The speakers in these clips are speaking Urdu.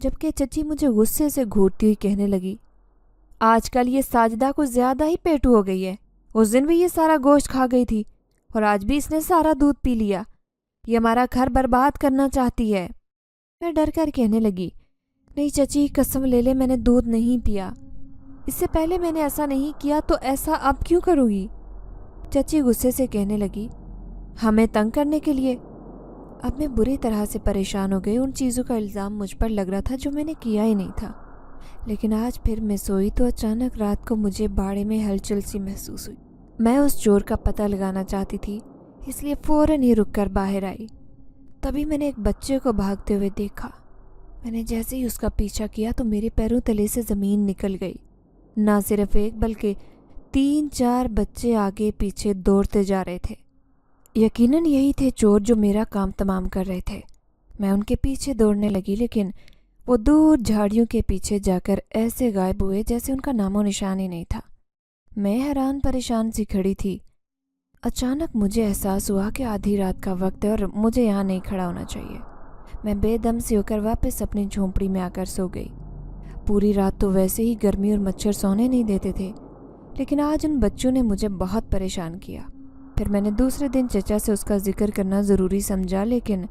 جبکہ چچی مجھے غصے سے گھورتی ہوئی کہنے لگی، آج کل یہ ساجدہ کو زیادہ ہی پیٹو ہو گئی ہے، اس دن بھی یہ سارا گوشت کھا گئی تھی اور آج بھی اس نے سارا دودھ پی لیا، یہ ہمارا گھر برباد کرنا چاہتی ہے۔ میں ڈر کر کہنے لگی، نہیں چچی قسم لے لے میں نے دودھ نہیں پیا، اس سے پہلے میں نے ایسا نہیں کیا تو ایسا اب کیوں کروں گی؟ چچی غصے سے کہنے لگی، ہمیں تنگ کرنے کے لیے؟ اب میں بری طرح سے پریشان ہو گئی، ان چیزوں کا الزام مجھ پر لگ رہا تھا جو میں نے کیا ہی نہیں تھا۔ لیکن آج پھر میں سوئی تو اچانک رات کو مجھے باڑے میں ہلچل سی محسوس ہوئی۔ میں اس چور کا پتہ لگانا چاہتی تھی، اس لیے فوراً ہی رک کر باہر آئی۔ تبھی میں نے ایک بچے کو بھاگتے ہوئے دیکھا۔ میں نے جیسے ہی اس کا پیچھا کیا تو میرے پیروں تلے سے زمین نکل گئی۔ نہ صرف ایک بلکہ 3-4 بچے آگے پیچھے دوڑتے جا رہے تھے۔ یقیناً یہی تھے چور جو میرا کام تمام کر رہے تھے۔ میں ان کے پیچھے دوڑنے لگی لیکن وہ دور جھاڑیوں کے پیچھے جا کر ایسے غائب ہوئے جیسے ان کا نام و نشان ہی نہیں تھا۔ میں حیران پریشان سی کھڑی تھی۔ اچانک مجھے احساس ہوا کہ آدھی رات کا وقت ہے اور مجھے یہاں نہیں کھڑا ہونا چاہیے۔ میں بے دم سی ہو کر واپس اپنی جھونپڑی میں آ کر سو گئی۔ پوری رات تو ویسے ہی گرمی اور مچھر سونے نہیں دیتے تھے، لیکن آج ان بچوں نے مجھے بہت پریشان کیا۔ پھر میں نے دوسرے دن چچا سے اس کا ذکر کرنا ضروری سمجھا، لیکن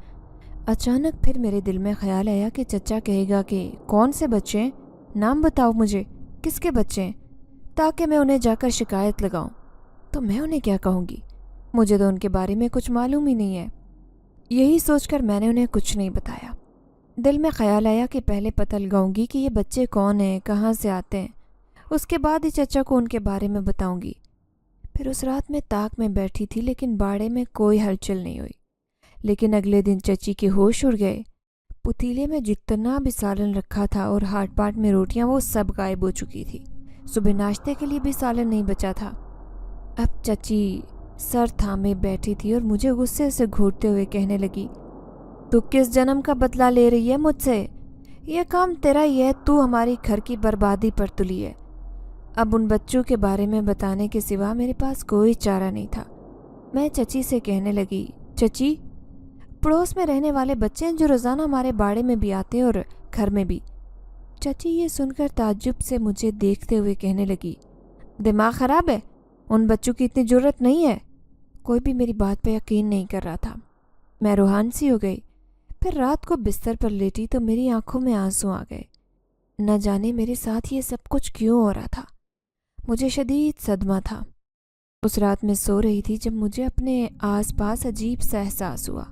اچانک پھر میرے دل میں خیال آیا کہ چچا کہے گا کہ کون سے بچے ہیں، نام بتاؤ مجھے، کس کے بچے ہیں، تاکہ میں انہیں جا کر شکایت لگاؤں۔ تو میں انہیں کیا کہوں گی؟ مجھے تو ان کے بارے میں کچھ معلوم ہی نہیں ہے۔ یہی سوچ کر میں نے انہیں کچھ نہیں بتایا۔ دل میں خیال آیا کہ پہلے پتہ لگاؤں گی کہ یہ بچے کون ہیں، کہاں سے آتے ہیں، اس کے بعد ہی چچا کو ان کے بارے میں بتاؤں گی۔ پھر اس رات میں طاق میں بیٹھی تھی لیکن باڑے میں کوئی ہلچل نہیں ہوئی۔ لیکن اگلے دن چچی کے ہوش اڑ گئے۔ پتیلے میں جتنا بھی سالن رکھا تھا اور ہاٹ پاٹ میں روٹیاں وہ سب غائب ہو چکی تھی۔ صبح ناشتے کے لیے بھی سالن نہیں بچا تھا۔ اب چچی سر تھامے بیٹھی تھی اور مجھے غصے سے گھورتے ہوئے کہنے لگی، تو کس جنم کا بدلہ لے رہی ہے مجھ سے؟ یہ کام تیرا ہی ہے، تو ہماری گھر کی بربادی پر تلی ہے۔ اب ان بچوں کے بارے میں بتانے کے سوا میرے پاس کوئی چارہ نہیں تھا۔ میں چچی سے کہنے لگی، چچی پڑوس میں رہنے والے بچے ہیں جو روزانہ ہمارے باڑے میں بھی آتے اور گھر میں بھی۔ چچی یہ سن کر تعجب سے مجھے دیکھتے ہوئے کہنے لگی، دماغ خراب ہے؟ ان بچوں کی اتنی جرت نہیں ہے؟ کوئی بھی میری بات پہ یقین نہیں کر رہا تھا۔ میں روحان سی ہو گئی۔ پھر رات کو بستر پر لیٹی تو میری آنکھوں میں آنسو آ گئے۔ نہ جانے میرے ساتھ یہ سب کچھ کیوں ہو رہا تھا۔ مجھے شدید صدمہ تھا۔ اس رات میں سو رہی تھی جب مجھے اپنے آس پاس عجیب سا احساس ہوا،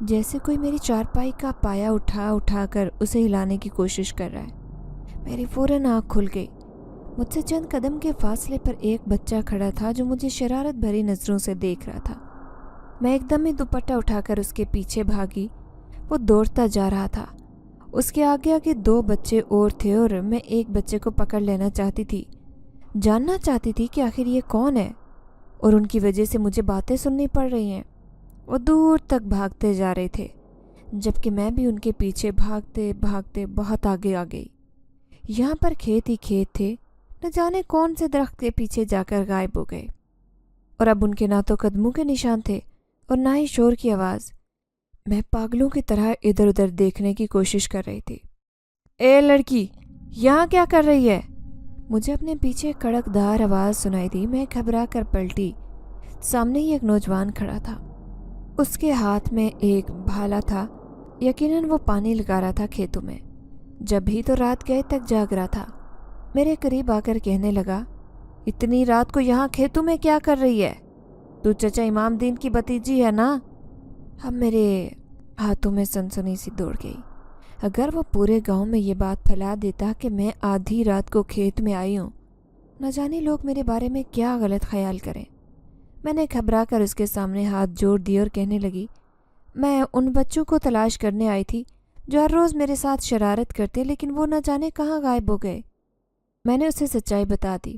جیسے کوئی میری چارپائی کا پایا اٹھا اٹھا کر اسے ہلانے کی کوشش کر رہا ہے۔ میری فوراً آنکھ کھل گئی۔ مجھ سے چند قدم کے فاصلے پر ایک بچہ کھڑا تھا جو مجھے شرارت بھری نظروں سے دیکھ رہا تھا۔ میں ایک دم ہی دوپٹہ اٹھا کر اس کے پیچھے بھاگی۔ وہ دوڑتا جا رہا تھا۔ اس کے آگے آگے 2 بچے اور تھے اور میں ایک بچے کو پکڑ لینا چاہتی تھی، جاننا چاہتی تھی کہ آخر یہ کون ہے اور ان کی وجہ سے مجھے باتیں سننی پڑ رہی ہیں۔ وہ دور تک بھاگتے جا رہے تھے جبکہ میں بھی ان کے پیچھے بھاگتے بھاگتے بہت آگے آ گئی۔ یہاں پر کھیت ہی کھیت تھے، نہ جانے کون سے درخت کے پیچھے جا کر غائب ہو گئے، اور اب ان کے نہ تو قدموں کے نشان تھے اور نہ ہی شور کی آواز۔ میں پاگلوں کی طرح ادھر ادھر دیکھنے کی کوشش کر رہی تھی۔ اے لڑکی، یہاں کیا کر رہی ہے؟ مجھے اپنے پیچھے کڑک دار آواز سنائی دی۔ میں گھبرا کر پلٹی۔ سامنے ہی ایک نوجوان کھڑا تھا۔ اس کے ہاتھ میں ایک بھالا تھا۔ یقیناً وہ پانی لگا رہا تھا کھیتوں میں۔ جب بھی تو رات گئے تک جاگ رہا تھا۔ میرے قریب آ کر کہنے لگا، اتنی رات کو یہاں کھیتوں میں کیا کر رہی ہے؟ تو چچا امام دین کی بھتیجی ہے نا؟ اب میرے ہاتھوں میں سنسنی سی دوڑ گئی۔ اگر وہ پورے گاؤں میں یہ بات پھیلا دیتا کہ میں آدھی رات کو کھیت میں آئی ہوں، نہ جانے لوگ میرے بارے میں کیا غلط خیال کریں۔ میں نے گھبرا کر اس کے سامنے ہاتھ جوڑ دیے اور کہنے لگی، میں ان بچوں کو تلاش کرنے آئی تھی جو ہر روز میرے ساتھ شرارت کرتے، لیکن وہ نہ جانے کہاں غائب ہو گئے۔ میں نے اسے سچائی بتا دی۔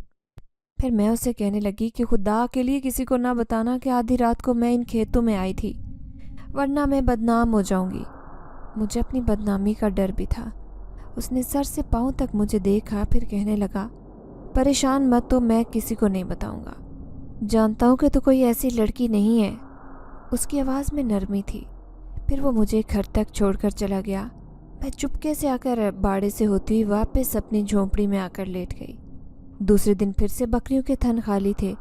پھر میں اسے کہنے لگی کہ خدا کے لیے کسی کو نہ بتانا کہ آدھی رات کو میں ان کھیتوں میں آئی تھی، ورنہ میں بدنام ہو جاؤں گی۔ مجھے اپنی بدنامی کا ڈر بھی تھا۔ اس نے سر سے پاؤں تک مجھے دیکھا، پھر کہنے لگا، پریشان مت تو میں کسی کو نہیں بتاؤں گا۔ جانتا ہوں کہ تو کوئی ایسی لڑکی نہیں ہے۔ اس کی آواز میں نرمی تھی۔ پھر وہ مجھے گھر تک چھوڑ کر چلا گیا۔ میں چپکے سے آ کر باڑے سے ہوتی ہوئی واپس اپنی جھونپڑی میں آ کر لیٹ گئی۔ دوسرے دن پھر سے بکریوں کے تھن خالی تھے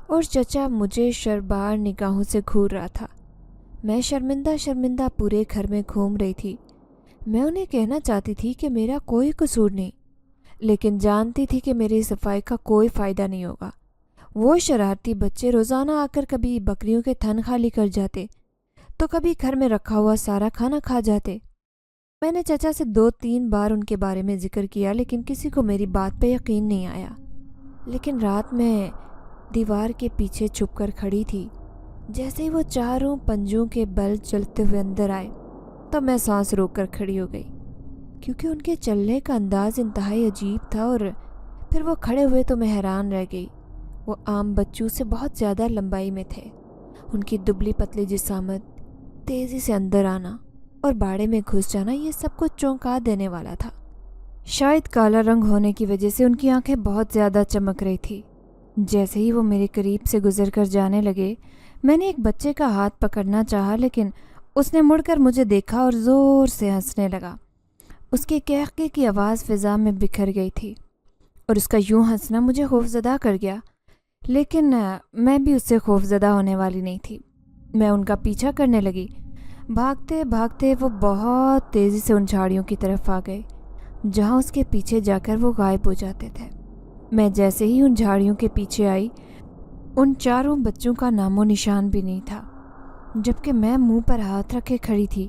اور چچا مجھے شربار نگاہوں سے گھور رہا تھا۔ میں شرمندہ شرمندہ پورے گھر میں گھوم رہی تھی۔ میں انہیں کہنا چاہتی تھی کہ میرا کوئی قصور نہیں، لیکن جانتی تھی کہ میری صفائی کا کوئی فائدہ نہیں ہوگا۔ وہ شرارتی بچے روزانہ آ کر کبھی بکریوں کے تھن خالی کر جاتے تو کبھی گھر میں رکھا ہوا سارا کھانا کھا جاتے۔ میں نے چچا سے 2-3 بار ان کے بارے میں ذکر کیا، لیکن کسی کو میری بات پہ یقین نہیں آیا۔ لیکن رات میں دیوار کے پیچھے چھپ کر کھڑی تھی۔ جیسے ہی وہ چاروں پنجوں کے بل چلتے ہوئے اندر آئے تو میں سانس روک کر کھڑی ہو گئی، کیونکہ ان کے چلنے کا انداز انتہائی عجیب تھا، اور پھر وہ کھڑے ہوئے تو میں حیران رہ گئی۔ وہ عام بچوں سے بہت زیادہ لمبائی میں تھے۔ ان کی دبلی پتلی جسامت، تیزی سے اندر آنا اور باڑے میں گھس جانا، یہ سب کچھ چونکا دینے والا تھا۔ شاید کالا رنگ ہونے کی وجہ سے ان کی آنکھیں بہت زیادہ چمک رہی تھی۔ جیسے ہی وہ میرے قریب سے گزر کر جانے لگے، میں نے ایک بچے کا ہاتھ پکڑنا چاہا، لیکن اس نے مڑ کر مجھے دیکھا اور زور سے ہنسنے لگا۔ اس کے قہقہے کی آواز فضا میں بکھر گئی تھی، اور اس کا یوں ہنسنا مجھے خوفزدہ کر گیا۔ لیکن میں بھی اس سے خوفزدہ ہونے والی نہیں تھی۔ میں ان کا پیچھا کرنے لگی۔ بھاگتے بھاگتے وہ بہت تیزی سے ان جھاڑیوں کی طرف آ گئے، جہاں اس کے پیچھے جا کر وہ غائب ہو جاتے تھے۔ میں جیسے ہی ان جھاڑیوں کے پیچھے آئی، ان چاروں بچوں کا نام و نشان بھی نہیں تھا، جبکہ میں منہ پر ہاتھ رکھے کھڑی تھی۔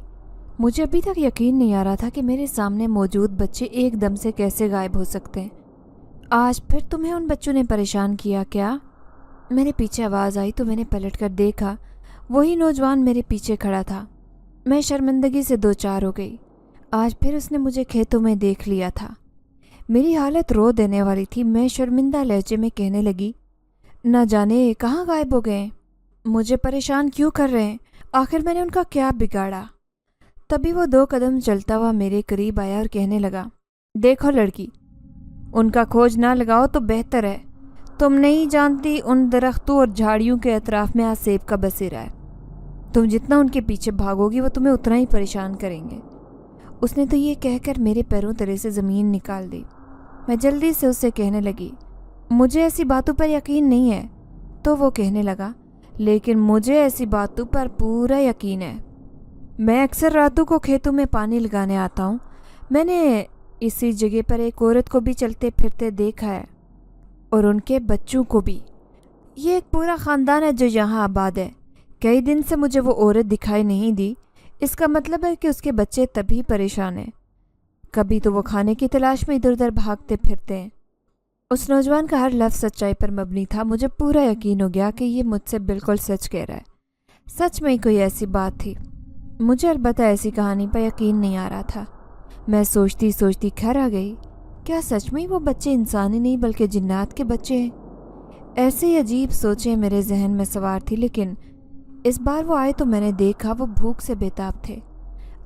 مجھے ابھی تک یقین نہیں آ رہا تھا کہ میرے سامنے موجود بچے ایک دم سے کیسے غائب ہو سکتے ہیں۔ آج پھر تمہیں ان بچوں نے پریشان کیا کیا؟ میرے پیچھے آواز آئی تو میں نے پلٹ کر دیکھا، وہی نوجوان میرے پیچھے کھڑا تھا۔ میں شرمندگی سے دو چار ہو گئی۔ آج پھر اس نے مجھے کھیتوں میں دیکھ لیا تھا۔ میری حالت رو دینے والی تھی۔ میں شرمندہ لہجے میں کہنے لگی، نہ جانے کہاں غائب ہو گئے، مجھے پریشان کیوں کر رہے ہیں؟ آخر میں نے ان کا کیا بگاڑا؟ تبھی وہ 2 قدم چلتا ہوا میرے قریب آیا اور کہنے لگا، دیکھو لڑکی، ان کا کھوج نہ لگاؤ تو بہتر ہے۔ تم نہیں جانتی ان درختوں اور جھاڑیوں کے اطراف میں آسیب کا بسیرا ہے۔ تم جتنا ان کے پیچھے بھاگو گی وہ تمہیں اتنا ہی پریشان کریں گے۔ اس نے تو یہ کہہ کر میرے پیروں تلے سے زمین نکال دی۔ میں جلدی سے اس سے کہنے لگی، مجھے ایسی باتوں پر یقین نہیں ہے۔ تو وہ کہنے لگا، لیکن مجھے ایسی باتوں پر پورا یقین ہے۔ میں اکثر راتوں کو کھیتوں میں پانی لگانے آتا ہوں۔ میں نے اسی جگہ پر ایک عورت کو بھی چلتے پھرتے دیکھا ہے، اور ان کے بچوں کو بھی۔ یہ ایک پورا خاندان ہے جو یہاں آباد ہے۔ کئی دن سے مجھے وہ عورت دکھائی نہیں دی۔ اس کا مطلب ہے کہ اس کے بچے تبھی پریشان ہیں۔ کبھی تو وہ کھانے کی تلاش میں ادھر ادھر بھاگتے پھرتے ہیں۔ اس نوجوان کا ہر لفظ سچائی پر مبنی تھا۔ مجھے پورا یقین ہو گیا کہ یہ مجھ سے بالکل سچ کہہ رہا ہے۔ سچ میں کوئی ایسی بات تھی۔ مجھے البتہ ایسی کہانی پر یقین نہیں آ رہا تھا۔ میں سوچتی سوچتی گھر آ گئی۔ کیا سچ میں وہ بچے انسانی نہیں بلکہ جنات کے بچے ہیں؟ ایسے ہی عجیب سوچیں میرے ذہن میں سوار تھی، لیکن اس بار وہ آئے تو میں نے دیکھا وہ بھوک سے بےتاب تھے۔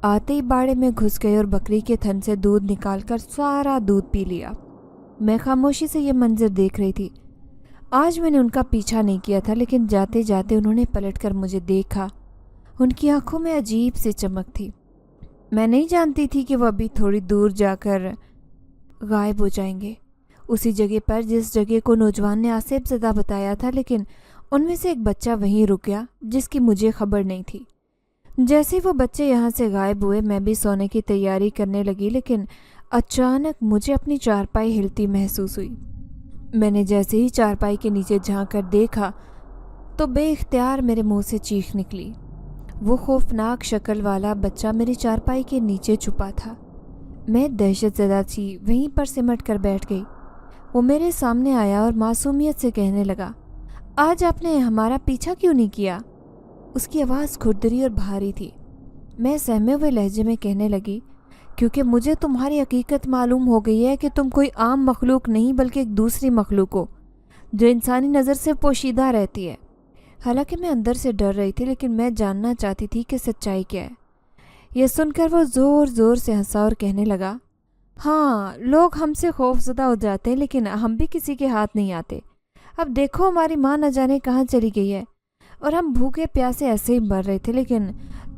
آتے ہی باڑے میں گھس گئے اور بکری کے تھن سے دودھ نکال کر سارا دودھ پی لیا۔ میں خاموشی سے یہ منظر دیکھ رہی تھی۔ آج میں نے ان کا پیچھا نہیں کیا تھا، لیکن جاتے جاتے انہوں نے پلٹ کر مجھے دیکھا۔ ان کی آنکھوں میں عجیب سی چمک تھی۔ میں نہیں جانتی تھی کہ وہ ابھی تھوڑی دور جا کر غائب ہو جائیں گے، اسی جگہ پر جس جگہ کو نوجوان نے آصف زدہ بتایا تھا، لیکن ان میں سے ایک بچہ وہیں رک گیا جس کی مجھے خبر نہیں تھی۔ جیسے ہی وہ بچے یہاں سے غائب ہوئے میں بھی سونے کی تیاری کرنے لگی، لیکن اچانک مجھے اپنی چارپائی ہلتی محسوس ہوئی۔ میں نے جیسے ہی چارپائی کے نیچے جھانک کر دیکھا تو بے اختیار میرے منہ سے چیخ نکلی۔ وہ خوفناک شکل والا بچہ میری چارپائی کے نیچے چھپا تھا۔ میں دہشت زدہ سی وہیں پر سمٹ کر بیٹھ گئی۔ وہ میرے سامنے آیا اور معصومیت سے کہنے لگا، آج آپ نے ہمارا پیچھا کیوں نہیں کیا؟ اس کی آواز کھردری اور بھاری تھی۔ میں سہمے ہوئے لہجے میں کہنے لگی، کیونکہ مجھے تمہاری حقیقت معلوم ہو گئی ہے کہ تم کوئی عام مخلوق نہیں بلکہ ایک دوسری مخلوق ہو جو انسانی نظر سے پوشیدہ رہتی ہے۔ حالانکہ میں اندر سے ڈر رہی تھی، لیکن میں جاننا چاہتی تھی کہ سچائی کیا ہے۔ یہ سن کر وہ زور زور سے ہنسا اور کہنے لگا، ہاں، لوگ ہم سے خوف زدہ ہو جاتے ہیں، لیکن ہم بھی کسی کے ہاتھ نہیں آتے۔ اب دیکھو ہماری ماں نہ جانے کہاں چلی گئی ہے، اور ہم بھوکے پیاسے ایسے ہی مر رہے تھے، لیکن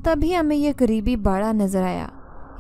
تبھی ہمیں یہ قریبی باڑہ نظر آیا۔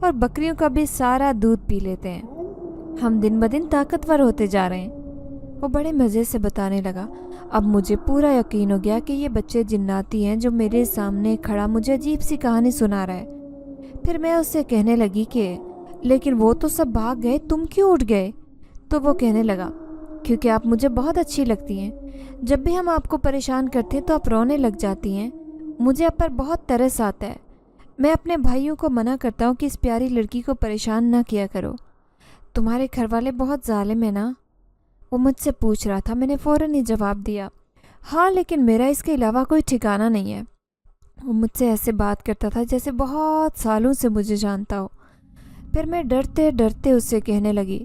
اور بکریوں کا بھی سارا دودھ پی لیتے ہیں. ہم دن بدن طاقتور ہوتے جا رہے ہیں. وہ بڑے مزے سے بتانے لگا. اب مجھے پورا یقین ہو گیا کہ یہ بچے جناتی ہیں جو میرے سامنے کھڑا مجھے عجیب سی کہانی سنا رہا ہے. پھر میں اس سے کہنے لگی کہ لیکن وہ تو سب بھاگ گئے, تم کیوں اٹھ گئے؟ تو وہ کہنے لگا کیونکہ آپ مجھے بہت اچھی لگتی ہیں. جب بھی ہم آپ کو پریشان کرتے تو آپ رونے لگ جاتی ہیں. مجھے آپ پر بہت ترس آتا ہے. میں اپنے بھائیوں کو منع کرتا ہوں کہ اس پیاری لڑکی کو پریشان نہ کیا کرو. تمہارے گھر والے بہت ظالم ہیں نا؟ وہ مجھ سے پوچھ رہا تھا. میں نے فوراً ہی جواب دیا ہاں, لیکن میرا اس کے علاوہ کوئی ٹھکانہ نہیں ہے. وہ مجھ سے ایسے بات کرتا تھا جیسے بہت سالوں سے مجھے جانتا ہو. پھر میں ڈرتے ڈرتے اس سے کہنے لگی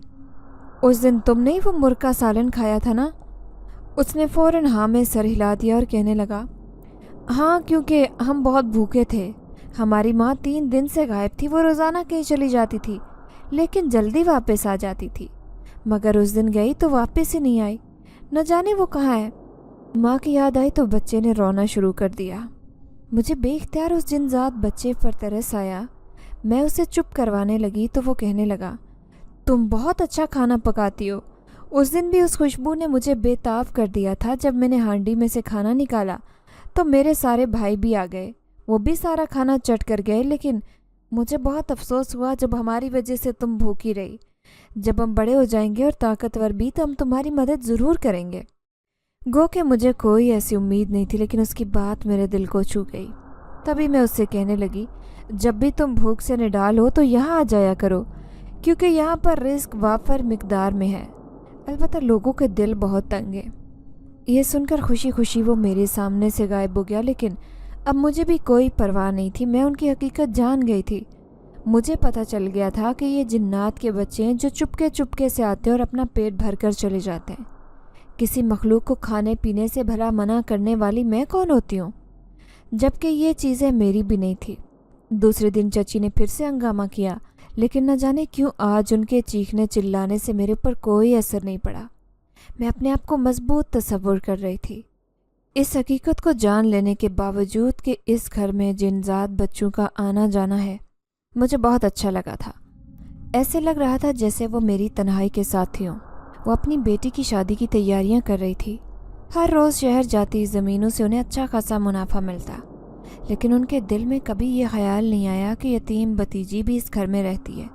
اس دن تم نے وہ مرغ سالن کھایا تھا نا؟ اس نے فوراً ہاں میں سر ہلا دیا اور کہنے لگا ہاں, کیونکہ ہم بہت بھوکے تھے. ہماری ماں 3 دن سے غائب تھی. وہ روزانہ کہیں چلی جاتی تھی لیکن جلدی واپس آ جاتی تھی, مگر اس دن گئی تو واپس ہی نہیں آئی. نہ جانے وہ کہاں ہے. ماں کی یاد آئی تو بچے نے رونا شروع کر دیا. مجھے بے اختیار اس جن ذات بچے پر ترس آیا. میں اسے چپ کروانے لگی تو وہ کہنے لگا تم بہت اچھا کھانا پکاتی ہو. اس دن بھی اس خوشبو نے مجھے بے تاب کر دیا تھا. جب میں نے ہانڈی میں سے کھانا نکالا تو میرے سارے بھائی بھی آ گئے. وہ بھی سارا کھانا چٹ کر گئے, لیکن مجھے بہت افسوس ہوا جب ہماری وجہ سے تم بھوکی رہی. جب ہم بڑے ہو جائیں گے اور طاقتور بھی تو ہم تمہاری مدد ضرور کریں گے. گو کہ مجھے کوئی ایسی امید نہیں تھی, لیکن اس کی بات میرے دل کو چھو گئی. تبھی میں اس سے کہنے لگی جب بھی تم بھوک سے نڈال ہو تو یہاں آ جایا کرو, کیونکہ یہاں پر رزق وافر مقدار میں ہے. البتہ لوگوں کے دل بہت تنگ ہیں. یہ سن کر خوشی خوشی وہ میرے سامنے سے غائب ہو گیا, لیکن اب مجھے بھی کوئی پرواہ نہیں تھی. میں ان کی حقیقت جان گئی تھی. مجھے پتہ چل گیا تھا کہ یہ جنات کے بچے ہیں جو چپکے سے آتے اور اپنا پیٹ بھر کر چلے جاتے ہیں. کسی مخلوق کو کھانے پینے سے بھلا منع کرنے والی میں کون ہوتی ہوں, جبکہ یہ چیزیں میری بھی نہیں تھی. دوسرے دن چچی نے پھر سے ہنگامہ کیا, لیکن نہ جانے کیوں آج ان کے چیخنے چلانے سے میرے پر کوئی اثر نہیں پڑا. میں اپنے آپ کو مضبوط تصور کر رہی تھی. اس حقیقت کو جان لینے کے باوجود کہ اس گھر میں جن ذات بچوں کا آنا جانا ہے مجھے بہت اچھا لگا تھا. ایسے لگ رہا تھا جیسے وہ میری تنہائی کے ساتھی ہوں. وہ اپنی بیٹی کی شادی کی تیاریاں کر رہی تھی. ہر روز شہر جاتی زمینوں سے انہیں اچھا خاصا منافع ملتا, لیکن ان کے دل میں کبھی یہ خیال نہیں آیا کہ یتیم بھتیجی بھی اس گھر میں رہتی ہے.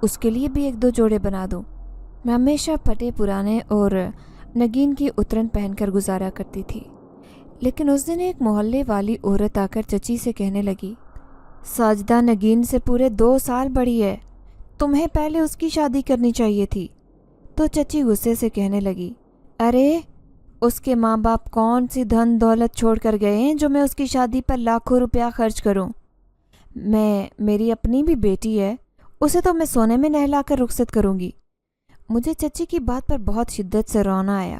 اس کے لیے بھی 1-2 جوڑے بنا دوں. میں ہمیشہ پھٹے پرانے اور نگین کی اترن پہن کر گزارا کرتی تھی. لیکن اس دن ایک محلے والی عورت آ کر چچی سے کہنے لگی ساجدہ نگین سے پورے 2 سال بڑی ہے, تمہیں پہلے اس کی شادی کرنی چاہیے تھی. تو چچی غصے سے کہنے لگی ارے اس کے ماں باپ کون سی دھن دولت چھوڑ کر گئے ہیں جو میں اس کی شادی پر لاکھوں روپیہ خرچ کروں. میری اپنی بھی بیٹی ہے, اسے تو میں سونے میں نہلا کر رخصت کروں گی. مجھے چچی کی بات پر بہت شدت سے رونا آیا.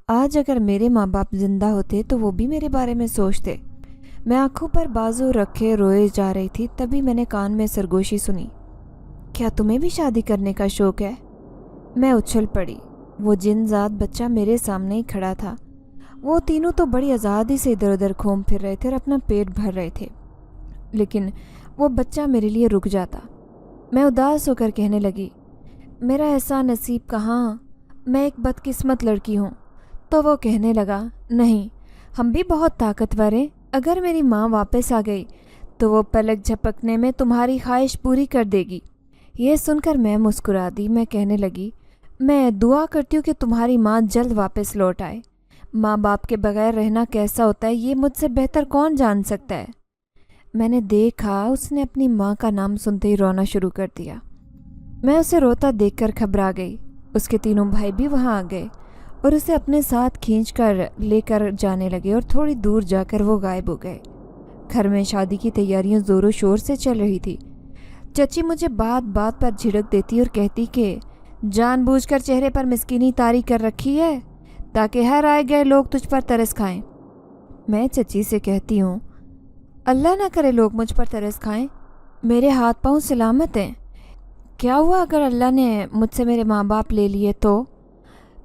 آج اگر میرے ماں باپ زندہ ہوتے تو وہ بھی میرے بارے میں سوچتے. میں آنکھوں پر بازو رکھے روئے جا رہی تھی. تبھی میں نے کان میں سرگوشی سنی کیا تمہیں بھی شادی کرنے کا شوق ہے؟ میں اچھل پڑی. وہ جن ذات بچہ میرے سامنے ہی کھڑا تھا. وہ تینوں تو بڑی آزادی سے ادھر ادھر گھوم پھر رہے تھے اور اپنا پیٹ بھر رہے تھے, لیکن وہ بچہ میرے لیے رک جاتا. میں اداس ہو کر کہنے لگی میرا ایسا نصیب کہاں, میں ایک بدقسمت لڑکی ہوں. تو وہ کہنے لگا نہیں, ہم بھی بہت طاقتور ہیں. اگر میری ماں واپس آ گئی تو وہ پلک جھپکنے میں تمہاری خواہش پوری کر دے گی. یہ سن کر میں مسکرا دی. میں کہنے لگی میں دعا کرتی ہوں کہ تمہاری ماں جلد واپس لوٹ آئے. ماں باپ کے بغیر رہنا کیسا ہوتا ہے یہ مجھ سے بہتر کون جان سکتا ہے. میں نے دیکھا اس نے اپنی ماں کا نام سنتے ہی رونا شروع کر دیا. میں اسے روتا دیکھ کر گھبرا گئی. اس کے تینوں بھائی بھی وہاں آ گئے اور اسے اپنے ساتھ کھینچ کر لے کر جانے لگے اور تھوڑی دور جا کر وہ غائب ہو گئے. گھر میں شادی کی تیاریاں زور و شور سے چل رہی تھی. چچی مجھے بات بات پر جھڑک دیتی اور کہتی کہ جان بوجھ کر چہرے پر مسکینی طاری کر رکھی ہے تاکہ ہر آئے گئے لوگ تجھ پر ترس کھائیں. میں چچی سے کہتی ہوں اللہ نہ کرے لوگ مجھ پر ترس کھائیں, میرے ہاتھ پاؤں سلامت ہیں. کیا ہوا اگر اللہ نے مجھ سے میرے ماں باپ لے لیے تو؟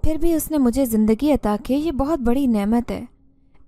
پھر بھی اس نے مجھے زندگی عطا کی, یہ بہت بڑی نعمت ہے.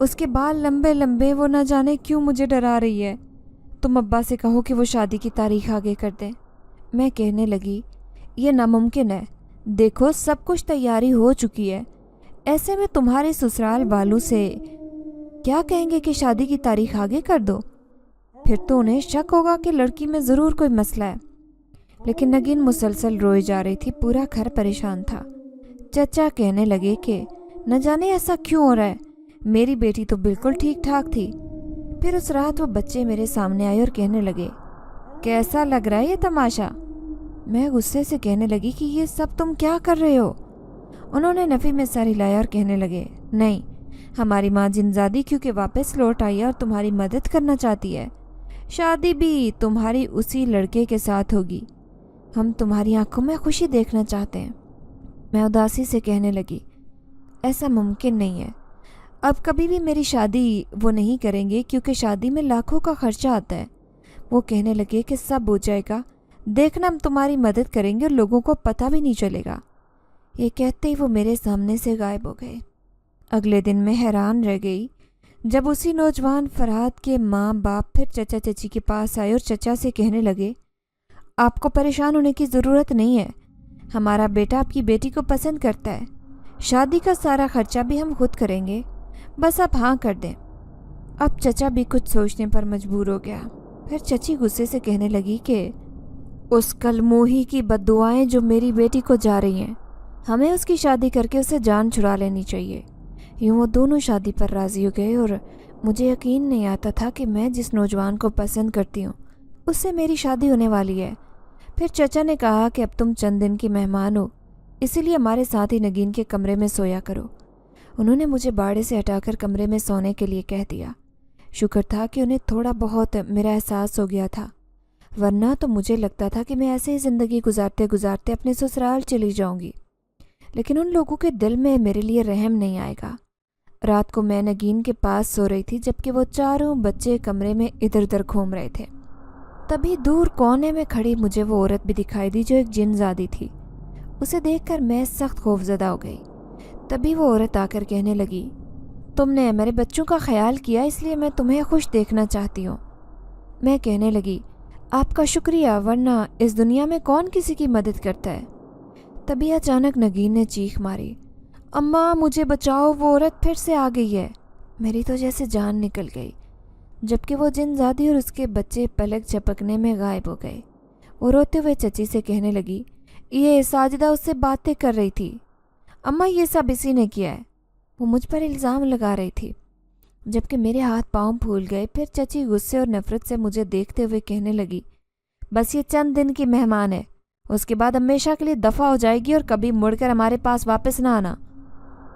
اس کے بال لمبے لمبے، وہ نہ جانے کیوں مجھے ڈرا رہی ہے۔ تم ابا سے کہو کہ وہ شادی کی تاریخ آگے کر دیں۔ میں کہنے لگی یہ ناممکن ہے، دیکھو سب کچھ تیاری ہو چکی ہے، ایسے میں تمہارے سسرال والوں سے کیا کہیں گے کہ شادی کی تاریخ آگے کر دو؟ پھر تو انہیں شک ہوگا کہ لڑکی میں ضرور کوئی مسئلہ ہے۔ لیکن نگین مسلسل روئے جا رہی تھی، پورا گھر پریشان تھا۔ چچا کہنے لگے کہ نہ جانے ایسا کیوں ہو رہا ہے، میری بیٹی تو بالکل ٹھیک ٹھاک تھی۔ پھر اس رات وہ بچے میرے سامنے آئے اور کہنے لگے کیسا لگ رہا ہے یہ تماشا؟ میں غصے سے کہنے لگی کہ یہ سب تم کیا کر رہے ہو؟ انہوں نے نفی میں سر ہلایا اور کہنے لگے نہیں، ہماری ماں جنزادی کیونکہ واپس لوٹ آئی ہے اور تمہاری مدد کرنا چاہتی ہے، شادی بھی تمہاری اسی لڑکے کے ساتھ ہوگی، ہم تمہاری آنکھوں میں خوشی دیکھنا چاہتے ہیں۔ میں اداسی سے کہنے لگی ایسا ممکن نہیں ہے، اب کبھی بھی میری شادی وہ نہیں کریں گے کیونکہ شادی میں لاکھوں کا خرچہ آتا ہے۔ وہ کہنے لگے کہ سب ہو جائے گا، دیکھنا ہم تمہاری مدد کریں گے اور لوگوں کو پتہ بھی نہیں چلے گا۔ یہ کہتے ہی وہ میرے سامنے سے غائب ہو گئے۔ اگلے دن میں حیران رہ گئی جب اسی نوجوان فرحات کے ماں باپ پھر چچا چچی کے پاس آئے اور چچا سے کہنے لگے آپ کو پریشان ہونے کی ضرورت نہیں ہے، ہمارا بیٹا آپ کی بیٹی کو پسند کرتا ہے، شادی کا سارا خرچہ بھی ہم خود کریں گے، بس آپ ہاں کر دیں۔ اب چچا بھی کچھ سوچنے پر مجبور ہو گیا۔ پھر چچی غصے سے کہنے لگی کہ اس کل موہی کی بددعائیں جو میری بیٹی کو جا رہی ہیں، ہمیں اس کی شادی کر کے اسے جان چھڑا لینی چاہیے۔ یوں وہ دونوں شادی پر راضی ہو گئے اور مجھے یقین نہیں آتا تھا کہ میں جس نوجوان کو پسند کرتی ہوں اس سے میری شادی ہونے والی ہے۔ پھر چچا نے کہا کہ اب تم چند دن کی مہمان ہو، اسی لیے ہمارے ساتھ ہی نگین کے کمرے میں سویا کرو۔ انہوں نے مجھے باڑے سے ہٹا کر کمرے میں سونے کے لیے کہہ دیا۔ شکر تھا کہ انہیں تھوڑا بہت میرا احساس ہو گیا تھا، ورنہ تو مجھے لگتا تھا کہ میں ایسے ہی زندگی گزارتے گزارتے اپنے سسرال چلی جاؤں گی۔ لیکن ان لوگوں کے دل میں میرے لیے رحم نہیں آئے گا۔ رات کو میں نگین کے پاس سو رہی تھی جبکہ وہ چاروں بچے کمرے میں ادھر ادھر گھوم رہے تھے۔ تبھی دور کونے میں کھڑی مجھے وہ عورت بھی دکھائی دی جو ایک جن زادی تھی۔ اسے دیکھ کر میں سخت خوفزدہ ہو گئی۔ تبھی وہ عورت آ کر کہنے لگی تم نے میرے بچوں کا خیال کیا، اس لیے میں تمہیں خوش دیکھنا چاہتی ہوں۔ میں کہنے لگی آپ کا شکریہ، ورنہ اس دنیا میں کون کسی کی مدد کرتا ہے۔ تبھی اچانک نگین نے چیخ ماری اماں مجھے بچاؤ، وہ عورت پھر سے آ گئی ہے۔ میری تو جیسے جان نکل گئی، جبکہ وہ جن زادی اور اس کے بچے پلک جھپکنے میں غائب ہو گئے۔ وہ روتے ہوئے چچی سے کہنے لگی یہ ساجدہ اس سے باتیں کر رہی تھی، اماں یہ سب اسی نے کیا ہے۔ وہ مجھ پر الزام لگا رہی تھی، جبکہ میرے ہاتھ پاؤں پھول گئے۔ پھر چچی غصے اور نفرت سے مجھے دیکھتے ہوئے کہنے لگی بس یہ چند دن کی مہمان ہے، اس کے بعد ہمیشہ کے لیے دفع ہو جائے گی اور کبھی مڑ کر ہمارے پاس واپس نہ آنا۔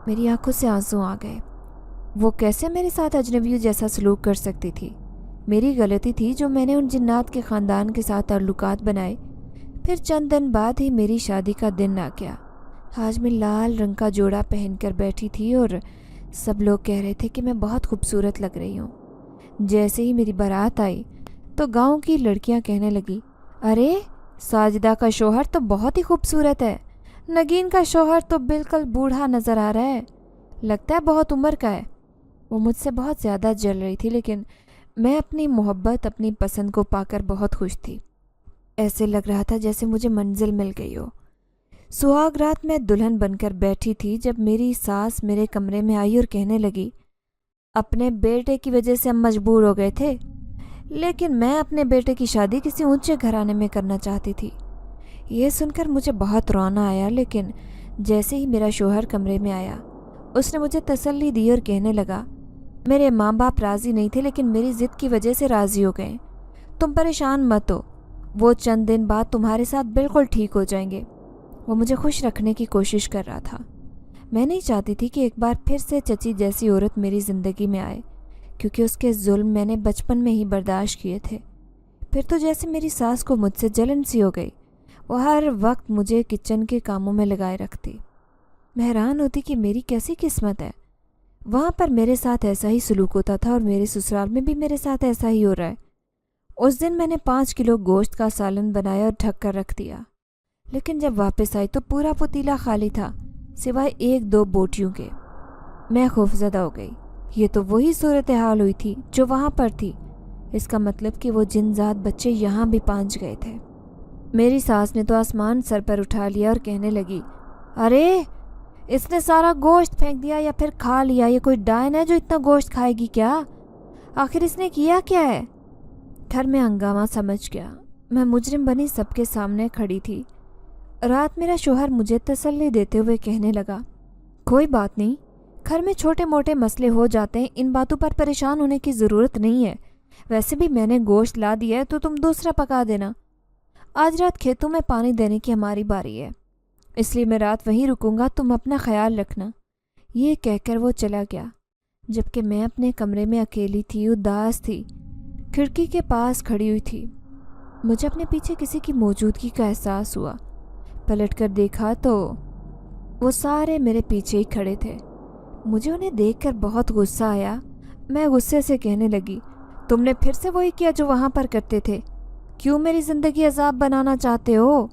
میری آنکھوں سے آنسو آ گئے۔ وہ کیسے میرے ساتھ اجنبیوں جیسا سلوک کر سکتی تھی؟ میری غلطی تھی جو میں نے ان جنات کے خاندان کے ساتھ تعلقات بنائے۔ پھر چند دن بعد ہی میری شادی کا دن آ گیا۔ آج میں لال رنگ کا جوڑا پہن کر بیٹھی تھی اور سب لوگ کہہ رہے تھے کہ میں بہت خوبصورت لگ رہی ہوں۔ جیسے ہی میری بارات آئی تو گاؤں کی لڑکیاں کہنے لگی ارے ساجدہ کا شوہر تو بہت ہی خوبصورت ہے، نگین کا شوہر تو بالکل بوڑھا نظر آ رہا ہے، لگتا ہے بہت عمر کا ہے۔ وہ مجھ سے بہت زیادہ جل رہی تھی، لیکن میں اپنی محبت، اپنی پسند کو پا کر بہت خوش تھی۔ ایسے لگ رہا تھا جیسے مجھے منزل مل گئی ہو۔ سہاگ رات میں دلہن بن کر بیٹھی تھی جب میری ساس میرے کمرے میں آئی اور کہنے لگی اپنے بیٹے کی وجہ سے ہم مجبور ہو گئے تھے، لیکن میں اپنے بیٹے کی شادی کسی اونچے گھرانے میں کرنا چاہتی تھی۔ یہ سن کر مجھے بہت رونا آیا، لیکن جیسے ہی میرا شوہر کمرے میں آیا اس نے مجھے تسلی دی اور کہنے لگا میرے ماں باپ راضی نہیں تھے لیکن میری ضد کی وجہ سے راضی ہو گئے، تم پریشان مت ہو، وہ چند دن بعد تمہارے ساتھ بالکل ٹھیک ہو جائیں گے۔ وہ مجھے خوش رکھنے کی کوشش کر رہا تھا۔ میں نہیں چاہتی تھی کہ ایک بار پھر سے چچی جیسی عورت میری زندگی میں آئے، کیونکہ اس کے ظلم میں نے بچپن میں ہی برداشت کیے تھے۔ پھر تو جیسے میری ساس کو مجھ سے جلن سی ہو گئی، وہ ہر وقت مجھے کچن کے کاموں میں لگائے رکھتی۔ میں حیران ہوتی کہ میری کیسی قسمت ہے، وہاں پر میرے ساتھ ایسا ہی سلوک ہوتا تھا اور میرے سسرال میں بھی میرے ساتھ ایسا ہی ہو رہا ہے۔ اس دن میں نے 5 کلو گوشت کا سالن بنایا اور ڈھک کر رکھ دیا، لیکن جب واپس آئی تو پورا پتیلا خالی تھا سوائے 1-2 بوٹیوں کے۔ میں خوفزدہ ہو گئی۔ یہ تو وہی صورتحال ہوئی تھی جو وہاں پر تھی۔ اس کا مطلب کہ وہ جن ذات بچے یہاں بھی پہنچ گئے تھے۔ میری ساس نے تو آسمان سر پر اٹھا لیا اور کہنے لگی، ارے اس نے سارا گوشت پھینک دیا یا پھر کھا لیا؟ یہ کوئی ڈائن ہے جو اتنا گوشت کھائے گی کیا؟ آخر اس نے کیا کیا ہے؟ گھر میں ہنگامہ سمجھ گیا۔ میں مجرم بنی سب کے سامنے کھڑی تھی۔ رات میرا شوہر مجھے تسلی دیتے ہوئے کہنے لگا، کوئی بات نہیں، گھر میں چھوٹے موٹے مسئلے ہو جاتے ہیں، ان باتوں پر پریشان ہونے کی ضرورت نہیں ہے۔ ویسے بھی میں نے گوشت لا دیا ہے تو تم دوسرا پکا دینا۔ آج رات کھیتوں میں پانی دینے کی ہماری باری ہے، اس لیے میں رات وہیں رکوں گا، تم اپنا خیال رکھنا۔ یہ کہہ کر وہ چلا گیا، جبکہ میں اپنے کمرے میں اکیلی تھی، اداس تھی، کھڑکی کے پاس کھڑی ہوئی تھی۔ مجھے اپنے پیچھے کسی کی موجودگی کا احساس ہوا۔ پلٹ کر دیکھا تو وہ سارے میرے پیچھے ہی کھڑے تھے۔ مجھے انہیں دیکھ کر بہت غصہ آیا۔ میں غصے سے کہنے لگی، تم نے پھر سے وہی کیا جو وہاں پر کرتے تھے؟ کیوں میری زندگی عذاب بنانا چاہتے ہو؟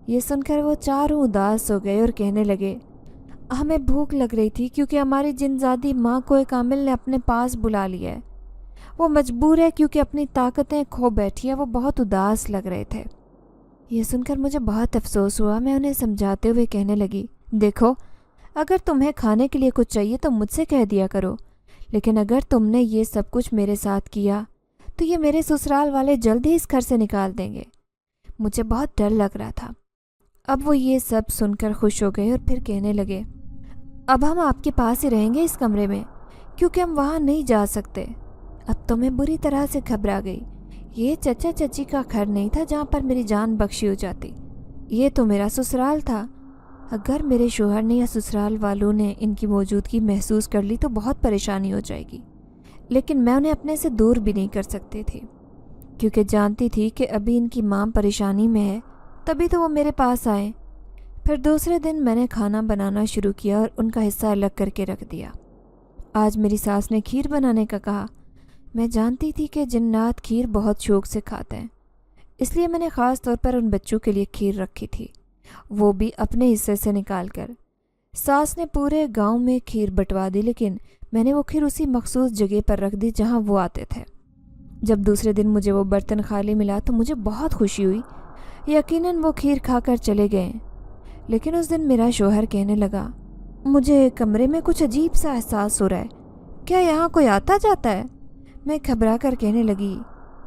یہ سن کر وہ چاروں اداس ہو گئے اور کہنے لگے، ہمیں بھوک لگ رہی تھی کیونکہ ہماری جنزادی ماں کو کامل نے اپنے پاس بلا لیا ہے۔ وہ مجبور ہے کیونکہ اپنی طاقتیں کھو بیٹھی ہے۔ وہ بہت اداس لگ رہے تھے۔ یہ سن کر مجھے بہت افسوس ہوا۔ میں انہیں سمجھاتے ہوئے کہنے لگی، دیکھو، اگر تمہیں کھانے کے لیے کچھ چاہیے تو مجھ سے کہہ دیا کرو، لیکن اگر تم نے یہ سب کچھ میرے ساتھ کیا تو یہ میرے سسرال والے جلد ہی اس گھر سے نکال دیں گے۔ مجھے بہت ڈر لگ رہا تھا۔ اب وہ یہ سب سن کر خوش ہو گئے اور پھر کہنے لگے، اب ہم آپ کے پاس ہی رہیں گے اس کمرے میں، کیونکہ ہم وہاں نہیں جا سکتے۔ اب تو میں بری طرح سے گھبرا گئی۔ یہ چچا چچی کا گھر نہیں تھا جہاں پر میری جان بخشی ہو جاتی، یہ تو میرا سسرال تھا۔ اگر میرے شوہر نے یا سسرال والوں نے ان کی موجودگی محسوس کر لی تو بہت پریشانی ہو جائے گی، لیکن میں انہیں اپنے سے دور بھی نہیں کر سکتی تھی، کیونکہ جانتی تھی کہ ابھی ان کی ماں پریشانی میں ہے، تبھی تو وہ میرے پاس آئے۔ پھر دوسرے دن میں نے کھانا بنانا شروع کیا اور ان کا حصہ الگ کر کے رکھ دیا۔ آج میری ساس نے کھیر بنانے کا کہا۔ میں جانتی تھی کہ جنات کھیر بہت شوق سے کھاتے ہیں، اس لیے میں نے خاص طور پر ان بچوں کے لیے کھیر رکھی تھی، وہ بھی اپنے حصے سے نکال کر۔ ساس نے پورے گاؤں میں کھیر بٹوا دی، لیکن میں نے وہ کھیر اسی مخصوص جگہ پر رکھ دی جہاں وہ آتے تھے۔ جب دوسرے دن مجھے وہ برتن خالی ملا تو مجھے بہت خوشی ہوئی۔ یقیناً وہ کھیر کھا کر چلے گئے، لیکن اس دن میرا شوہر کہنے لگا، مجھے کمرے میں کچھ عجیب سا احساس ہو رہا ہے، کیا یہاں کوئی آتا جاتا ہے؟ میں گھبرا کر کہنے لگی،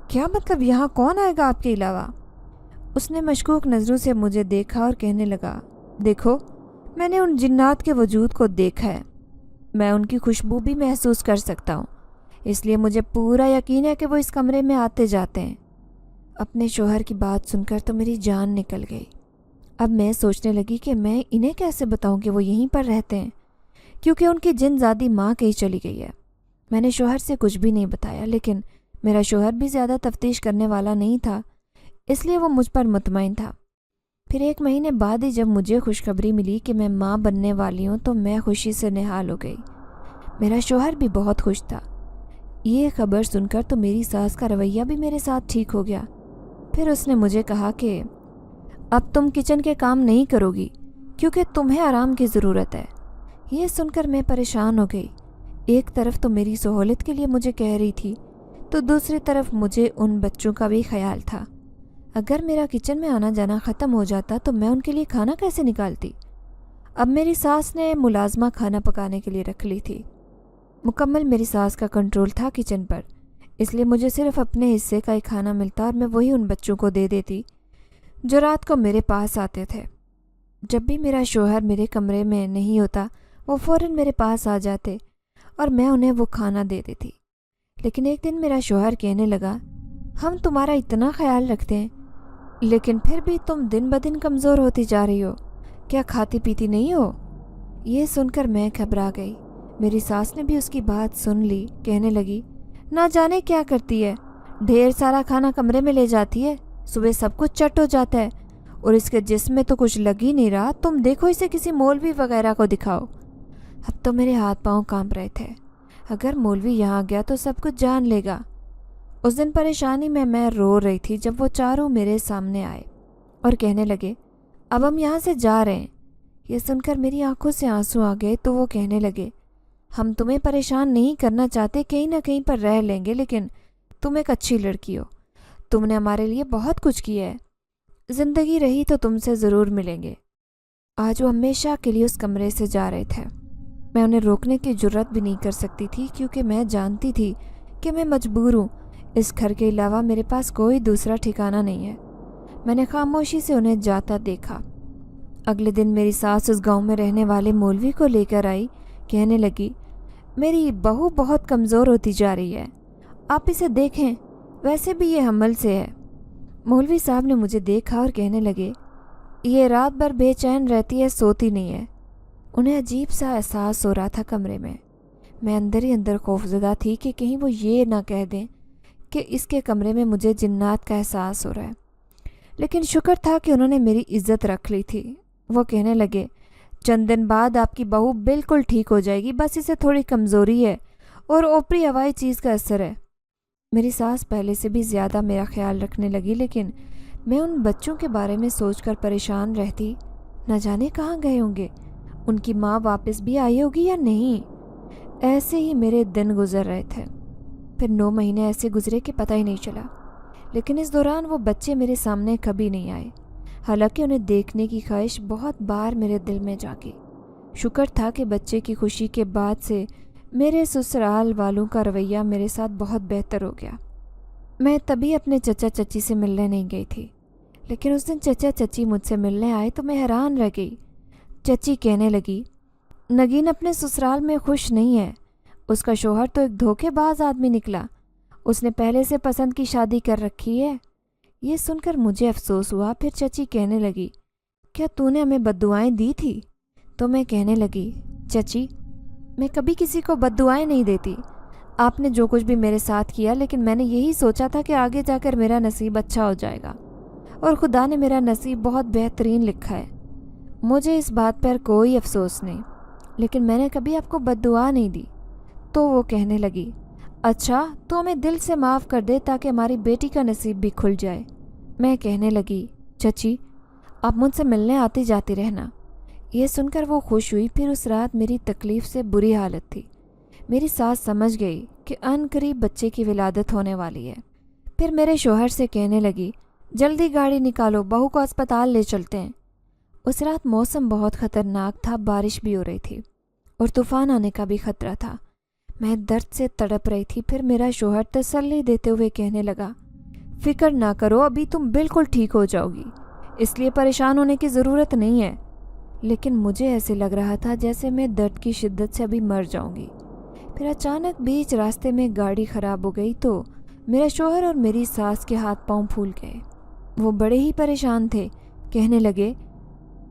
کیا مطلب، یہاں کون آئے گا آپ کے علاوہ؟ اس نے مشکوک نظروں سے مجھے دیکھا اور کہنے لگا، دیکھو، میں نے ان جنات کے وجود کو دیکھا ہے، میں ان کی خوشبو بھی محسوس کر سکتا ہوں، اس لیے مجھے پورا یقین ہے کہ وہ اس کمرے میں آتے جاتے ہیں۔ اپنے شوہر کی بات سن کر تو میری جان نکل گئی۔ اب میں سوچنے لگی کہ میں انہیں کیسے بتاؤں کہ وہ یہیں پر رہتے ہیں، کیونکہ ان کی جن زادی ماں کہیں چلی گئی ہے۔ میں نے شوہر سے کچھ بھی نہیں بتایا، لیکن میرا شوہر بھی زیادہ تفتیش کرنے والا نہیں تھا، اس لیے وہ مجھ پر مطمئن تھا۔ پھر 1 مہینے بعد ہی جب مجھے خوشخبری ملی کہ میں ماں بننے والی ہوں تو میں خوشی سے نہال ہو گئی۔ میرا شوہر بھی بہت خوش تھا۔ یہ خبر سن کر تو میری ساس کا رویہ بھی میرے ساتھ ٹھیک ہو گیا۔ پھر اس نے مجھے کہا کہ اب تم کچن کے کام نہیں کرو گی کیونکہ تمہیں آرام کی ضرورت ہے۔ یہ سن کر میں پریشان ہو گئی۔ ایک طرف تو میری سہولت کے لیے مجھے کہہ رہی تھی، تو دوسری طرف مجھے ان بچوں کا بھی خیال تھا۔ اگر میرا کچن میں آنا جانا ختم ہو جاتا تو میں ان کے لیے کھانا کیسے نکالتی؟ اب میری ساس نے ملازمہ کھانا پکانے کے لیے رکھ لی تھی۔ مکمل میری ساس کا کنٹرول تھا کچن پر، اس لیے مجھے صرف اپنے حصے کا ہی کھانا ملتا اور میں وہی ان بچوں کو دے دیتی جو رات کو میرے پاس آتے تھے۔ جب بھی میرا شوہر میرے کمرے میں نہیں ہوتا وہ فوراً میرے پاس آ جاتے اور میں انہیں وہ کھانا دے دیتی۔ لیکن ایک دن میرا شوہر کہنے لگا، ہم تمہارا اتنا خیال رکھتے ہیں لیکن پھر بھی تم دن بدن کمزور ہوتی جا رہی ہو، کیا کھاتی پیتی نہیں ہو؟ یہ سن کر میں گھبرا گئی۔ میری ساس نے بھی اس کی بات سن لی، کہنے لگی، نہ جانے کیا کرتی ہے، ڈھیر سارا کھانا کمرے میں لے جاتی ہے، صبح سب کچھ چٹ ہو جاتا ہے اور اس کے جسم میں تو کچھ لگ ہی نہیں رہا، تم دیکھو اسے کسی مولوی وغیرہ کو دکھاؤ۔ اب تو میرے ہاتھ پاؤں کانپ رہے تھے، اگر مولوی یہاں گیا تو سب کچھ جان لے گا۔ اس دن پریشانی میں رو رہی تھی جب وہ چاروں میرے سامنے آئے اور کہنے لگے، اب ہم یہاں سے جا رہے ہیں۔ یہ سن کر میری آنکھوں سے آنسو آ گئے تو وہ کہنے لگے، ہم تمہیں پریشان نہیں کرنا چاہتے، کہیں نہ کہیں پر رہ لیں گے، لیکن تم ایک اچھی لڑکی ہو، تم نے ہمارے لیے بہت کچھ کیا ہے، زندگی رہی تو تم سے ضرور ملیں گے۔ آج وہ ہمیشہ کے لیے اس کمرے سے جا رہے تھے۔ میں انہیں روکنے کی جرات بھی نہیں کر سکتی تھی، کیونکہ میں جانتی تھی کہ میں مجبور ہوں، اس گھر کے علاوہ میرے پاس کوئی دوسرا ٹھکانہ نہیں ہے۔ میں نے خاموشی سے انہیں جاتا دیکھا۔ اگلے دن میری ساس اس گاؤں میں رہنے والے مولوی کو لے کر آئی، کہنے لگی، میری بہو بہت کمزور ہوتی جا رہی ہے، آپ اسے دیکھیں، ویسے بھی یہ حمل سے ہے۔ مولوی صاحب نے مجھے دیکھا اور کہنے لگے، یہ رات بھر بے چین رہتی ہے، سوتی نہیں ہے۔ انہیں عجیب سا احساس ہو رہا تھا کمرے میں۔ میں اندر ہی اندر خوفزدہ تھی کہ کہیں وہ یہ نہ کہہ دیں کہ اس کے کمرے میں مجھے جنات کا احساس ہو رہا ہے، لیکن شکر تھا کہ انہوں نے میری عزت رکھ لی تھی۔ وہ کہنے لگے، چند دن بعد آپ کی بہو بالکل ٹھیک ہو جائے گی، بس اسے تھوڑی کمزوری ہے اور اوپری ہوائی چیز کا اثر ہے۔ میری ساس پہلے سے بھی زیادہ میرا خیال رکھنے لگی، لیکن میں ان بچوں کے بارے میں سوچ کر پریشان رہتی، نہ جانے کہاں گئے ہوں گے، ان کی ماں واپس بھی آئی ہوگی یا نہیں۔ ایسے ہی میرے دن گزر رہے تھے۔ پھر 9 مہینے ایسے گزرے کہ پتہ ہی نہیں چلا، لیکن اس دوران وہ بچے میرے سامنے کبھی نہیں آئے، حالانکہ انہیں دیکھنے کی خواہش بہت بار میرے دل میں جاگی۔ شکر تھا کہ بچے کی خوشی کے بعد سے میرے سسرال والوں کا رویہ میرے ساتھ بہت بہتر ہو گیا۔ میں تبھی اپنے چچا چچی سے ملنے نہیں گئی تھی، لیکن اس دن چچا چچی مجھ سے ملنے آئے تو میں حیران رہ گئی۔ چچی کہنے لگی، نگین اپنے سسرال میں خوش نہیں ہے، اس کا شوہر تو ایک دھوکے باز آدمی نکلا، اس نے پہلے سے پسند کی شادی کر رکھی ہے۔ یہ سن کر مجھے افسوس ہوا۔ پھر چچی کہنے لگی، کیا تو نے ہمیں بد دعائیں دی تھی؟ تو میں کہنے لگی، چچی میں کبھی کسی کو بد دعائیں نہیں دیتی، آپ نے جو کچھ بھی میرے ساتھ کیا، لیکن میں نے یہی سوچا تھا کہ آگے جا کر میرا نصیب اچھا ہو جائے گا، اور خدا نے میرا نصیب بہت بہترین لکھا ہے، مجھے اس بات پر کوئی افسوس نہیں، لیکن میں نے کبھی آپ کو بد دعا نہیں دی۔ تو وہ کہنے لگی، اچھا تو ہمیں دل سے معاف کر دے تاکہ ہماری بیٹی کا نصیب بھی کھل جائے۔ میں کہنے لگی، چچی آپ مجھ سے ملنے آتی جاتی رہنا۔ یہ سن کر وہ خوش ہوئی۔ پھر اس رات میری تکلیف سے بری حالت تھی۔ میری ساس سمجھ گئی کہ ان قریب بچے کی ولادت ہونے والی ہے۔ پھر میرے شوہر سے کہنے لگی، جلدی گاڑی نکالو، بہو کو اسپتال لے چلتے ہیں۔ اس رات موسم بہت خطرناک تھا، بارش بھی ہو رہی تھی اور طوفان آنے کا بھی خطرہ تھا۔ میں درد سے تڑپ رہی تھی۔ پھر میرا شوہر تسلی دیتے ہوئے کہنے لگا، فکر نہ کرو، ابھی تم بالکل ٹھیک ہو جاؤ گی، اس لیے پریشان ہونے کی ضرورت نہیں ہے۔ لیکن مجھے ایسے لگ رہا تھا جیسے میں درد کی شدت سے ابھی مر جاؤں گی۔ پھر اچانک بیچ راستے میں گاڑی خراب ہو گئی تو میرا شوہر اور میری ساس کے ہاتھ پاؤں پھول گئے۔ وہ بڑے ہی پریشان تھے، کہنے لگے،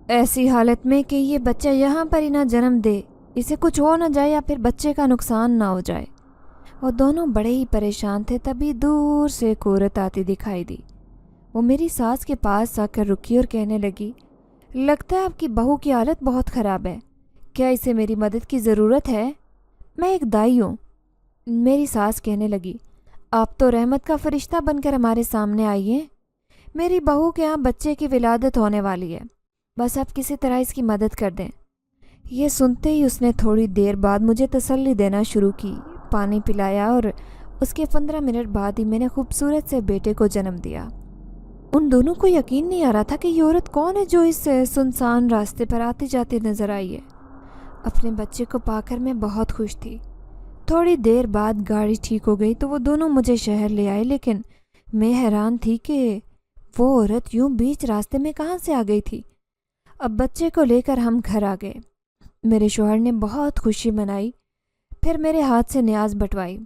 ایسی حالت میں کہ یہ بچہ یہاں پر ہی نہ جنم دے، اسے کچھ ہو نہ جائے یا پھر بچے کا نقصان نہ ہو جائے۔ وہ دونوں بڑے ہی پریشان تھے۔ تبھی دور سے ایک عورت آتی دکھائی دی۔ وہ میری ساس کے پاس آ کر رکی اور کہنے لگی، لگتا ہے آپ کی بہو کی حالت بہت خراب ہے، کیا اسے میری مدد کی ضرورت ہے؟ میں ایک دائی ہوں۔ میری ساس کہنے لگی، آپ تو رحمت کا فرشتہ بن کر ہمارے سامنے آئی ہیں، میری بہو کے ہاں بچے کی ولادت ہونے والی ہے، بس آپ کسی طرح اس کی مدد کر دیں۔ یہ سنتے ہی اس نے تھوڑی دیر بعد مجھے تسلی دینا شروع کی، پانی پلایا اور اس کے 15 منٹ بعد ہی میں نے خوبصورت سے بیٹے کو جنم دیا۔ ان دونوں کو یقین نہیں آ رہا تھا کہ یہ عورت کون ہے جو اس سنسان راستے پر آتی جاتی نظر آئی ہے۔ اپنے بچے کو پا کر میں بہت خوش تھی۔ تھوڑی دیر بعد گاڑی ٹھیک ہو گئی تو وہ دونوں مجھے شہر لے آئے، لیکن میں حیران تھی کہ وہ عورت یوں بیچ راستے میں کہاں سے آ گئی تھی۔ اب بچے کو لے کر ہم گھر آ گئے۔ میرے شوہر نے بہت خوشی منائی، پھر میرے ہاتھ سے نیاز بٹوائی۔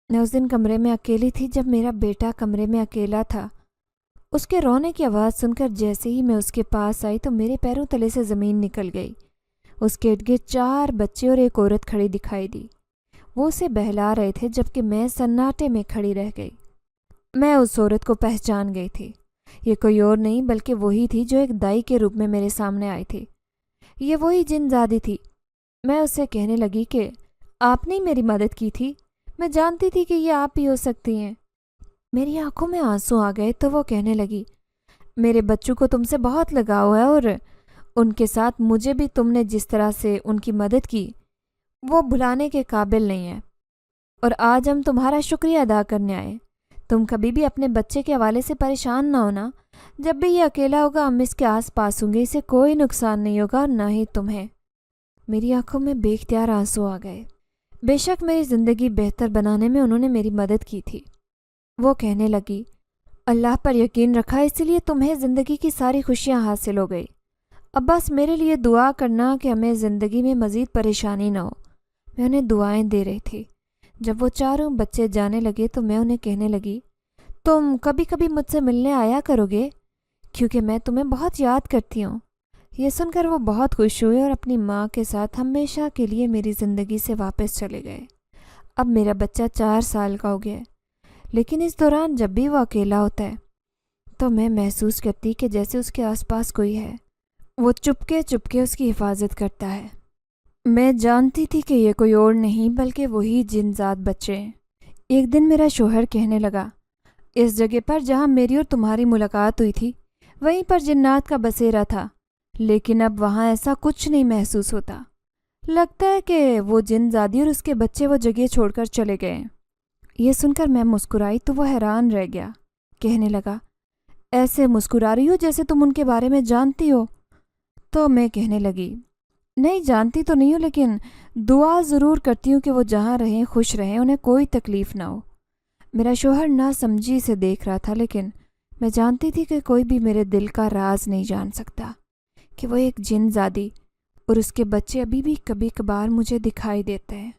میں اس دن کمرے میں اکیلی تھی۔ جب میرا بیٹا کمرے میں اکیلا تھا، اس کے رونے کی آواز سن کر جیسے ہی میں اس کے پاس آئی تو میرے پیروں تلے سے زمین نکل گئی۔ اس کے ارد گرد 4 بچے اور ایک عورت کھڑی دکھائی دی۔ وہ اسے بہلا رہے تھے جبکہ میں سناٹے میں کھڑی رہ گئی۔ میں اس عورت کو پہچان گئی تھی۔ یہ کوئی اور نہیں بلکہ وہی تھی جو ایک دائی کے روپ میں میرے سامنے آئی تھی۔ یہ وہی جن زادی تھی۔ میں اس سے کہنے لگی کہ آپ نے میری مدد کی تھی، میں جانتی تھی کہ یہ آپ ہی ہو سکتی ہیں۔ میری آنکھوں میں آنسو آ گئے تو وہ کہنے لگی، میرے بچوں کو تم سے بہت لگاؤ ہے اور ان کے ساتھ مجھے بھی تم نے جس طرح سے ان کی مدد کی وہ بھلانے کے قابل نہیں ہے، اور آج ہم تمہارا شکریہ ادا کرنے آئے۔ تم کبھی بھی اپنے بچے کے حوالے سے پریشان نہ ہونا، جب بھی یہ اکیلا ہوگا ہم اس کے آس پاس ہوں گے، اسے کوئی نقصان نہیں ہوگا اور نہ ہی تمہیں۔ میری آنکھوں میں بے اختیار آنسو آ گئے۔ بے شک میری زندگی بہتر بنانے میں انہوں نے میری مدد کی تھی۔ وہ کہنے لگی، اللہ پر یقین رکھا اسی لیے تمہیں زندگی کی ساری خوشیاں حاصل ہو گئی۔ اب بس میرے لیے دعا کرنا کہ ہمیں زندگی میں مزید پریشانی نہ ہو۔ میں انہیں دعائیں دے رہی تھی۔ جب وہ چاروں بچے جانے لگے تو میں انہیں کہنے لگی، تم کبھی کبھی مجھ سے ملنے آیا کرو گے کیونکہ میں تمہیں بہت یاد کرتی ہوں۔ یہ سن کر وہ بہت خوش ہوئے اور اپنی ماں کے ساتھ ہمیشہ کے لیے میری زندگی سے واپس چلے گئے۔ اب میرا بچہ 4 سال کا ہو گیا ہے، لیکن اس دوران جب بھی وہ اکیلا ہوتا ہے تو میں محسوس کرتی کہ جیسے اس کے آس پاس کوئی ہے، وہ چپکے چپکے اس کی حفاظت کرتا ہے۔ میں جانتی تھی کہ یہ کوئی اور نہیں بلکہ وہی جن ذات بچے ہیں۔ ایک دن میرا شوہر کہنے لگا، اس جگہ پر جہاں میری اور تمہاری ملاقات ہوئی تھی وہیں پر جنات کا بسیرا تھا، لیکن اب وہاں ایسا کچھ نہیں محسوس ہوتا۔ لگتا ہے کہ وہ جن زادی اور اس کے بچے وہ جگہ چھوڑ کر چلے گئے ہیں۔ یہ سن کر میں مسکرائی تو وہ حیران رہ گیا، کہنے لگا، ایسے مسکرا رہی ہو جیسے تم ان کے بارے میں جانتی ہو۔ تو میں کہنے لگی، نہیں جانتی تو نہیں ہوں، لیکن دعا ضرور کرتی ہوں کہ وہ جہاں رہیں خوش رہیں، انہیں کوئی تکلیف نہ ہو۔ میرا شوہر نہ سمجھی سے دیکھ رہا تھا، لیکن میں جانتی تھی کہ کوئی بھی میرے دل کا راز نہیں جان سکتا، کہ وہ ایک جن زادی اور اس کے بچے ابھی بھی کبھی کبھار مجھے دکھائی دیتے ہیں۔